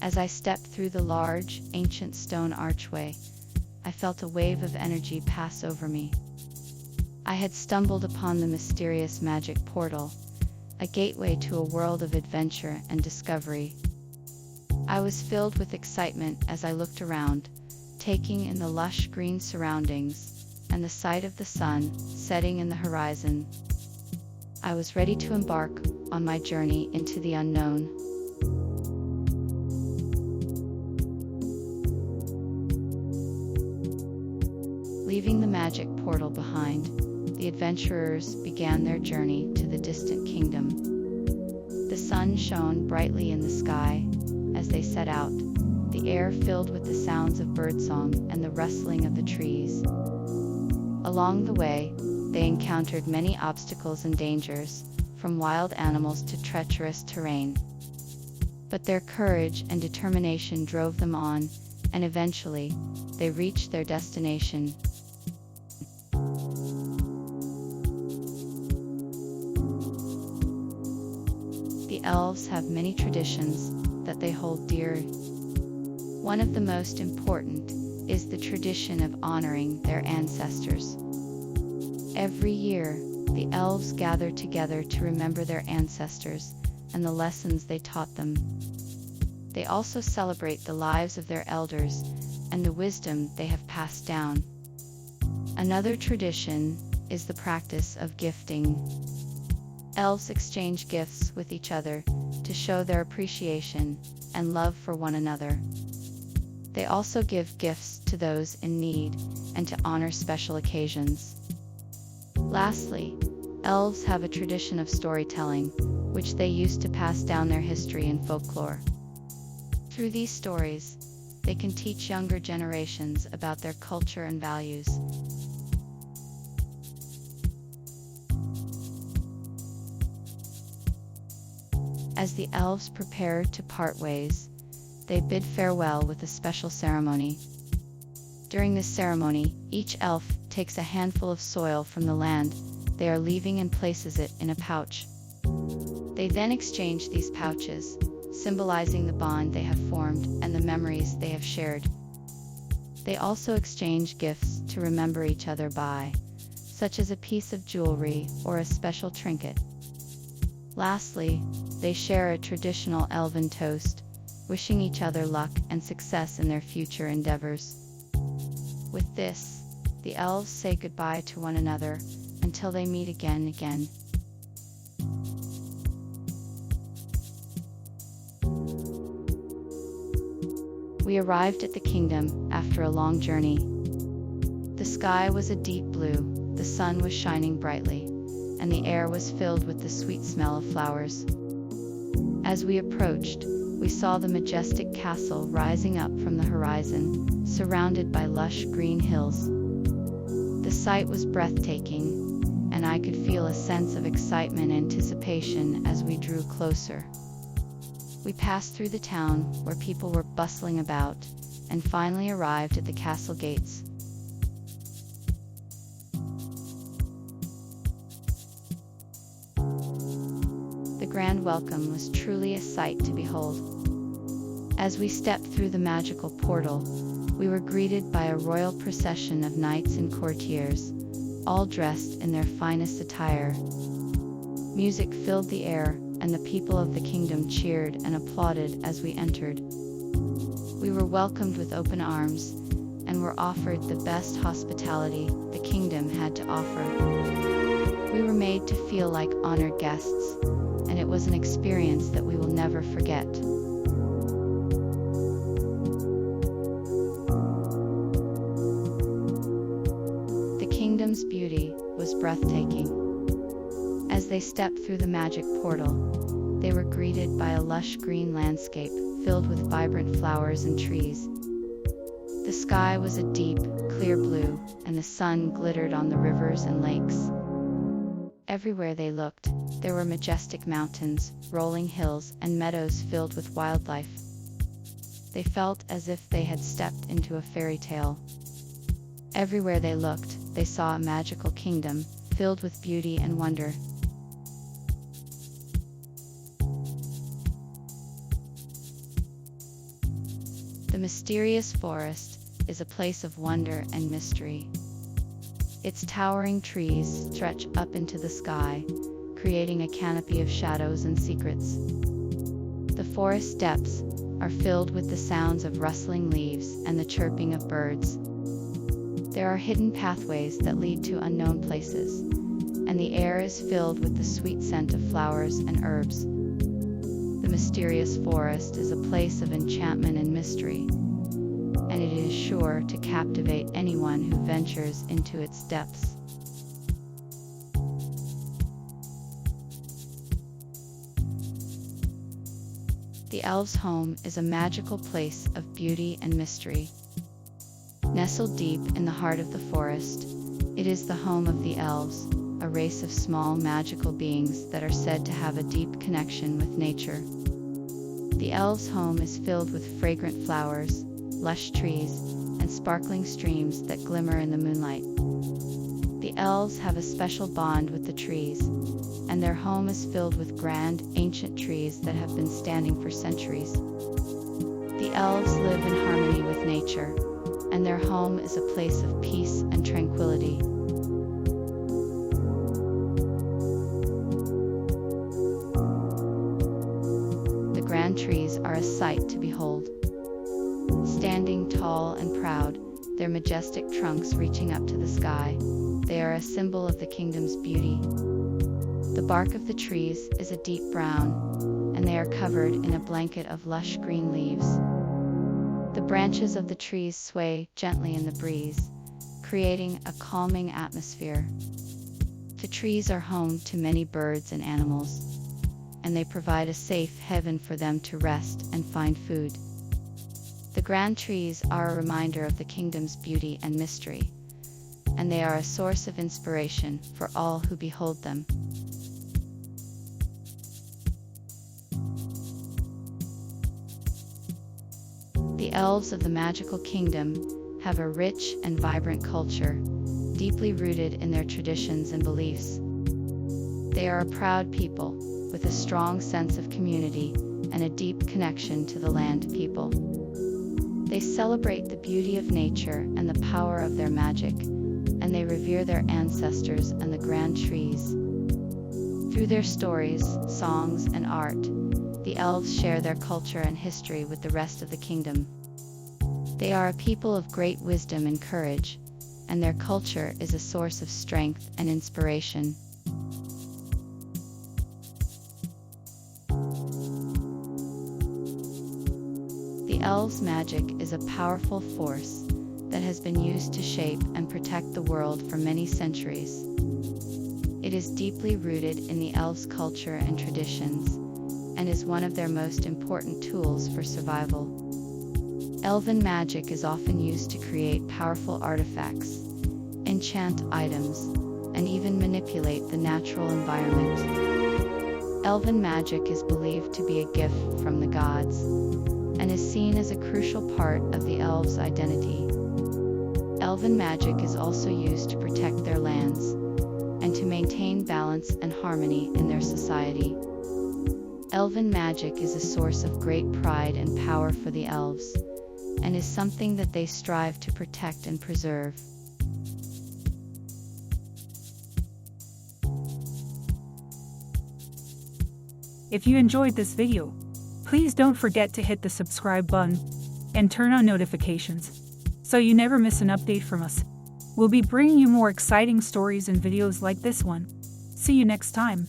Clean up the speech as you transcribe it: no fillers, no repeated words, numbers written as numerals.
As I stepped through the large, ancient stone archway, I felt a wave of energy pass over me. I had stumbled upon the mysterious magic portal, a gateway to a world of adventure and discovery. I was filled with excitement as I looked around, taking in the lush green surroundings and the sight of the sun setting in the horizon. I was ready to embark on my journey into the unknown. Leaving the magic portal behind, the adventurers began their journey to the distant kingdom. The sun shone brightly in the sky as they set out, the air filled with the sounds of birdsong and the rustling of the trees. Along the way, they encountered many obstacles and dangers, from wild animals to treacherous terrain. But their courage and determination drove them on, and eventually, they reached their destination. The elves have many traditions that they hold dear. One of the most important is the tradition of honoring their ancestors. Every year, the elves gather together to remember their ancestors and the lessons they taught them. They also celebrate the lives of their elders and the wisdom they have passed down. Another tradition is the practice of gifting. Elves exchange gifts with each other to show their appreciation and love for one another. They also give gifts to those in need and to honor special occasions. Lastly, elves have a tradition of storytelling, which they use to pass down their history and folklore. Through these stories, they can teach younger generations about their culture and values. As the elves prepare to part ways, they bid farewell with a special ceremony. During this ceremony, each elf takes a handful of soil from the land they are leaving and places it in a pouch. They then exchange these pouches, symbolizing the bond they have formed and the memories they have shared. They also exchange gifts to remember each other by, such as a piece of jewelry or a special trinket. Lastly, they share a traditional elven toast, wishing each other luck and success in their future endeavors. With this, the elves say goodbye to one another until they meet again. We arrived at the kingdom after a long journey. The sky was a deep blue, the sun was shining brightly, and the air was filled with the sweet smell of flowers. As we approached, we saw the majestic castle rising up from the horizon, surrounded by lush green hills. The sight was breathtaking, and I could feel a sense of excitement and anticipation as we drew closer. We passed through the town, where people were bustling about, and finally arrived at the castle gates. The grand welcome was truly a sight to behold. As we stepped through the magical portal, we were greeted by a royal procession of knights and courtiers, all dressed in their finest attire. Music filled the air, and the people of the kingdom cheered and applauded as we entered. We were welcomed with open arms, and were offered the best hospitality the kingdom had to offer. We were made to feel like honored guests, and it was an experience that we will never forget. The kingdom's beauty was breathtaking. As they stepped through the magic portal, they were greeted by a lush green landscape filled with vibrant flowers and trees. The sky was a deep, clear blue, and the sun glittered on the rivers and lakes. Everywhere they looked, there were majestic mountains, rolling hills, and meadows filled with wildlife. They felt as if they had stepped into a fairy tale. Everywhere they looked, they saw a magical kingdom, filled with beauty and wonder. The mysterious forest is a place of wonder and mystery. Its towering trees stretch up into the sky, creating a canopy of shadows and secrets. The forest depths are filled with the sounds of rustling leaves and the chirping of birds. There are hidden pathways that lead to unknown places, and the air is filled with the sweet scent of flowers and herbs. The mysterious forest is a place of enchantment and mystery, and it is sure to captivate anyone who ventures into its depths. The Elves' home is a magical place of beauty and mystery. Nestled deep in the heart of the forest, it is the home of the Elves, a race of small magical beings that are said to have a deep connection with nature. The Elves' home is filled with fragrant flowers, lush trees, and sparkling streams that glimmer in the moonlight. The Elves have a special bond with the trees, and their home is filled with grand, ancient trees that have been standing for centuries. The Elves live in harmony with nature, and their home is a place of peace and tranquility. The grand trees are a sight to behold. Standing tall and proud, their majestic trunks reaching up to the sky, they are a symbol of the kingdom's beauty. The bark of the trees is a deep brown, and they are covered in a blanket of lush green leaves. The branches of the trees sway gently in the breeze, creating a calming atmosphere. The trees are home to many birds and animals, and they provide a safe haven for them to rest and find food. The grand trees are a reminder of the kingdom's beauty and mystery, and they are a source of inspiration for all who behold them. The Elves of the magical kingdom have a rich and vibrant culture, deeply rooted in their traditions and beliefs. They are a proud people, with a strong sense of community and a deep connection to the land people. They celebrate the beauty of nature and the power of their magic, and they revere their ancestors and the grand trees. Through their stories, songs, and art, the Elves share their culture and history with the rest of the kingdom. They are a people of great wisdom and courage, and their culture is a source of strength and inspiration. The Elves' magic is a powerful force that has been used to shape and protect the world for many centuries. It is deeply rooted in the Elves' culture and traditions, and is one of their most important tools for survival. Elven magic is often used to create powerful artifacts, enchant items, and even manipulate the natural environment. Elven magic is believed to be a gift from the gods, and is seen as a crucial part of the Elves' identity. Elven magic is also used to protect their lands, and to maintain balance and harmony in their society. Elven magic is a source of great pride and power for the Elves, and is something that they strive to protect and preserve. If you enjoyed this video, please don't forget to hit the subscribe button and turn on notifications so you never miss an update from us. We'll be bringing you more exciting stories and videos like this one. See you next time.